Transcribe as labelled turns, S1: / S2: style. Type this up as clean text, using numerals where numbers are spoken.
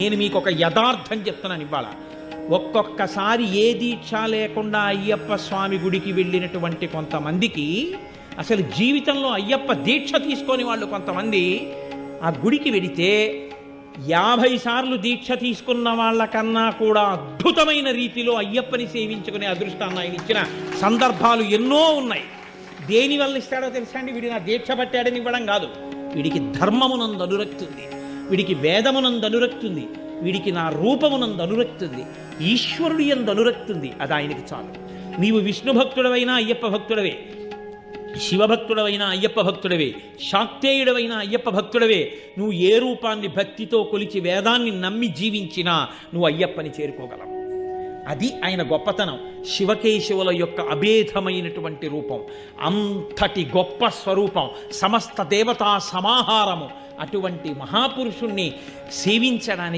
S1: నేను మీకు ఒక యథార్థం చెప్తున్నాను ఇవాళ. ఒక్కొక్కసారి ఏ దీక్ష లేకుండా అయ్యప్ప స్వామి గుడికి వెళ్ళినటువంటి కొంతమందికి అసలు జీవితంలో అయ్యప్ప దీక్ష తీసుకొని వాళ్ళు కొంతమంది ఆ గుడికి వెడితే 50 సార్లు దీక్ష తీసుకున్న వాళ్ళకన్నా కూడా అద్భుతమైన రీతిలో అయ్యప్పని సేవించుకునే అదృష్టాన్ని ఆయన ఇచ్చిన సందర్భాలు ఎన్నో ఉన్నాయి. దేనివల్ల ఇస్తాడో తెలుసా అండి? వీడి నా దీక్ష పట్టాడని ఇవ్వడం కాదు. వీడికి ధర్మమునందు అనురక్తి ఉంది, వీడికి వేదమునందు అనురక్తి ఉంది, వీడికి నా రూపమునందు అనురక్తి ఉంది, ఈశ్వరుడి యందు అనురక్తి ఉంది. అది ఆయనకి చాలు. నీవు విష్ణు భక్తుడవైనా అయ్యప్ప భక్తుడవే, శివభక్తుడవైనా అయ్యప్ప భక్తుడవే, శాక్తేయుడవైన అయ్యప్ప భక్తుడవే. నువ్వు ఏ రూపాన్ని భక్తితో కొలిచి వేదాన్ని నమ్మి జీవించినా నువ్వు అయ్యప్పని చేరుకోగలవు. అది ఆయన గొప్పతనం. శివకేశవుల యొక్క అభేదమైనటువంటి రూపం, అంతటి గొప్ప స్వరూపం, సమస్త దేవతా సమాహారము. అటువంటి మహాపురుషుణ్ణి సేవించడానికి